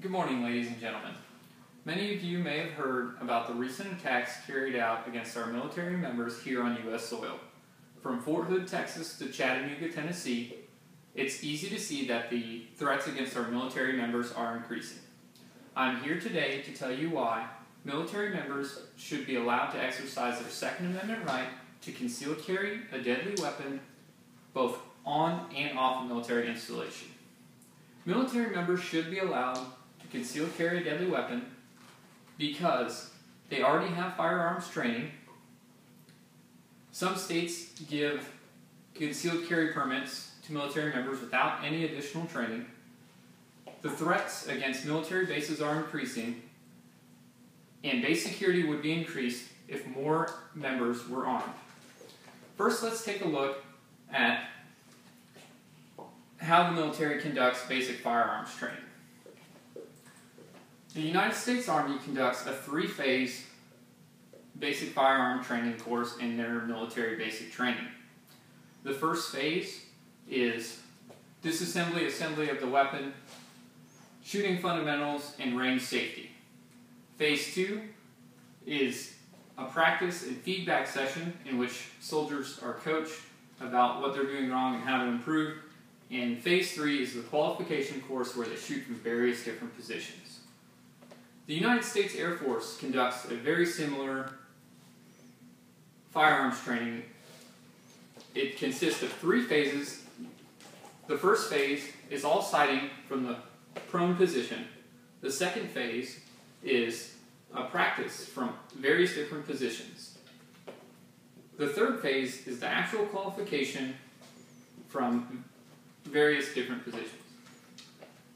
Good morning, ladies and gentlemen. Many of you may have heard about the recent attacks carried out against our military members here on U.S. soil. From Fort Hood, Texas to Chattanooga, Tennessee, it's easy to see that the threats against our military members are increasing. I'm here today to tell you why military members should be allowed to exercise their Second Amendment right to concealed carry a deadly weapon both on and off a military installation. Military members should be allowed to conceal carry a deadly weapon because they already have firearms training. Some states give concealed carry permits to military members without any additional training. The threats against military bases are increasing, and base security would be increased if more members were armed. First, let's take a look at how the military conducts basic firearms training. The United States Army conducts a three-phase basic firearm training course in their military basic training. The first phase is disassembly, assembly of the weapon, shooting fundamentals, and range safety. Phase 2 is a practice and feedback session in which soldiers are coached about what they're doing wrong and how to improve. And Phase 3 is the qualification course where they shoot from various different positions. The United States Air Force conducts a very similar firearms training. It consists of three phases. The first phase is all sighting from the prone position. The second phase is a practice from various different positions. The third phase is the actual qualification from various different positions.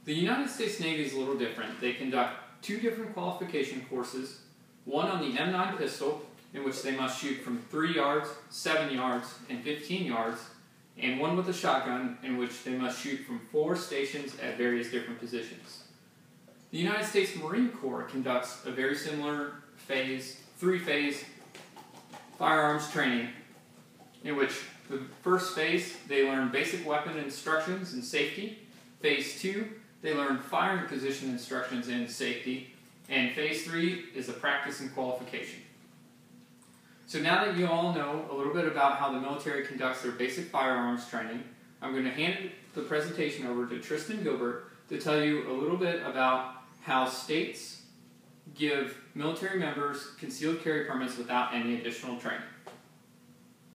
The United States Navy is a little different. They conduct two different qualification courses, one on the M9 pistol, in which they must shoot from 3 yards, 7 yards, and 15 yards, and one with a shotgun, in which they must shoot from 4 stations at various different positions. The United States Marine Corps conducts a very similar three-phase firearms training, in which the first phase, they learn basic weapon instructions and safety. Phase 2, they learn firing position instructions and safety. And Phase 3 is a practice and qualification. So now that you all know a little bit about how the military conducts their basic firearms training, I'm going to hand the presentation over to Tristan Gilbert to tell you a little bit about how states give military members concealed carry permits without any additional training.